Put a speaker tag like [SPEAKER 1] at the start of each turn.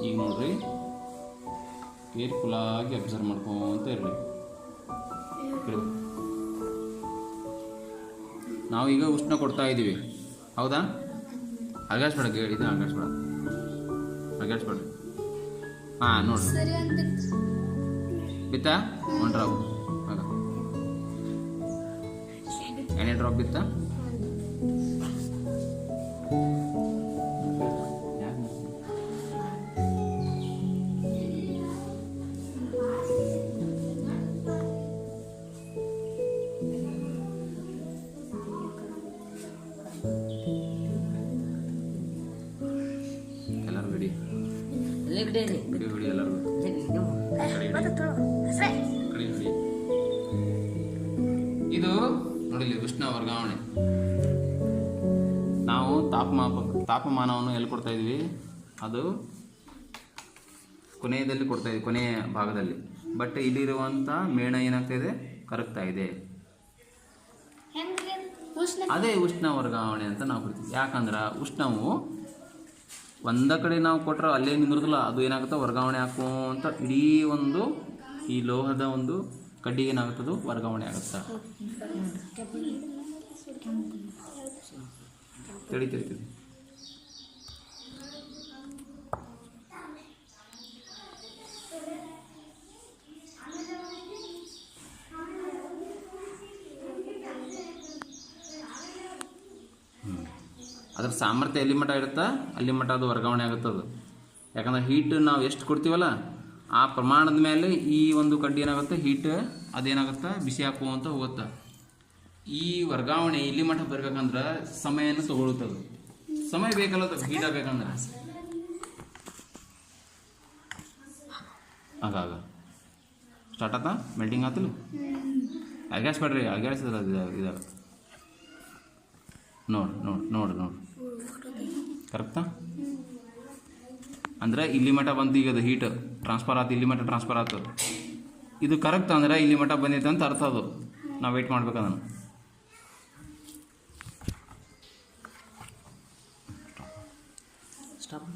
[SPEAKER 1] ಈಗ ನೋಡ್ರಿ ಕೇರ್ಫುಲ್ಲಾಗಿ ಅಬ್ಸರ್ವ್ ಮಾಡ್ಕೊಂತ ಇರ್ರಿ. ನಾವೀಗ ಉಷ್ಣ ಕೊಡ್ತಾ ಇದ್ದೀವಿ, ಹೌದಾ? ಅಲ್ಗಾಡ್ಸ್ಬೇಡ, ಇದು ಅಲ್ಗಾಡ್ಸ್ಬೇಡ್ರಿ. ಹಾಂ ನೋಡ್ರಿ, ಬಿತ್ತಾ? 1 ಡ್ರಾಪ್ ಆಗ ಎಣ್ಣೆ ಡ್ರಾಪ್ ಬಿತ್ತಾ? ಎಲ್ಲರೂ ಬಿಡಿ ಎಲ್ಲರೂ ಇದು ನೋಡಿ ಉಷ್ಣ ವರ್ಗಾವಣೆ. ನಾವು ತಾಪಮಾನವನ್ನು ಎಲ್ಲಿ ಕೊಡ್ತಾ ಇದ್ವಿ? ಅದು ಕೊನೆಯಲ್ಲಿ ಕೊಡ್ತಾ ಇದ್ವಿ, ಕೊನೆಯ ಭಾಗದಲ್ಲಿ. ಬಟ್ ಇಲ್ಲಿರುವಂಥ ಮೇಣ ಏನಾಗ್ತಾ ಇದೆ? ಕರಗ್ತಾ ಇದೆ. ಅದೇ ಉಷ್ಣ ವರ್ಗಾವಣೆ ಅಂತ ನಾವು ಕೊಡ್ತೀವಿ. ಯಾಕಂದ್ರೆ ಉಷ್ಣವು ಒಂದ ಕಡೆ ನಾವು ಕೊಟ್ಟರೆ ಅಲ್ಲೇ ನಿಂದಿರೋದಿಲ್ಲ, ಅದು ಏನಾಗುತ್ತೆ? ವರ್ಗಾವಣೆ ಹಾಕುವಂತ ಇಡೀ ಒಂದು ಈ ಲೋಹದ ಒಂದು ಕಡ್ಡಿಗೆ ಏನಾಗುತ್ತದು? ವರ್ಗಾವಣೆ ಆಗುತ್ತಾ? ತಿಳಿತೀರಿ. ಅದ್ರ ಸಾಮರ್ಥ್ಯ ಎಲ್ಲಿ ಮಟ್ಟ ಇರುತ್ತಾ ಅಲ್ಲಿ ಮಟ್ಟ ಅದು ವರ್ಗಾವಣೆ ಆಗುತ್ತದು. ಯಾಕಂದ್ರೆ ಹೀಟ್ ನಾವು ಎಷ್ಟು ಕೊಡ್ತೀವಲ್ಲ ಆ ಪ್ರಮಾಣದ ಮೇಲೆ ಈ ಒಂದು ಕಡ್ಡಿ ಏನಾಗುತ್ತೆ? ಹೀಟ್ ಅದೇನಾಗುತ್ತೆ? ಬಿಸಿ ಹಾಕುವಂತ ಹೋಗುತ್ತೆ. ಈ ವರ್ಗಾವಣೆ ಇಲ್ಲಿ ಮಟ್ಟ ಬರ್ಬೇಕಂದ್ರೆ ಸಮಯನ ತಗೊಳ್ಳುತ್ತದು. ಸಮಯ ಬೇಕಲ್ಲ ಹೀಟ್ ಆಗಬೇಕಂದ್ರೆ. ಆಗ ಸ್ಟಾರ್ಟ್ ಆತ, ಮೆಲ್ಟಿಂಗ್ ಆತಲ್ಲ. ಅಲ್ಗಾಡ್ಸ್ಬೇಡ್ರಿ, ಅಲ್ಗಾಡ್ಸಿದ್ರೆ ಇದಾಗುತ್ತೆ. ನೋಡು ಕರೆಕ್ಟಾ? ಅಂದರೆ ಇಲ್ಲಿ ಮಟ್ಟ ಬಂತು. ಈಗ ಅದು ಹೀಟ್ ಟ್ರಾನ್ಸ್ಫರ್ ಆಯ್ತು, ಇಲ್ಲಿ ಮಟ್ಟ ಟ್ರಾನ್ಸ್ಫರ್ ಆಯ್ತು. ಇದು ಕರೆಕ್ಟ್ ಅಂದರೆ ಇಲ್ಲಿ ಮಟ್ಟ ಬಂದೈತೆ ಅಂತ ಅರ್ಥ. ಅದು ನಾವು ವೆಯ್ಟ್ ಮಾಡ್ಬೇಕು ಅದನ್ನು. ಸ್ಟಾಪ್.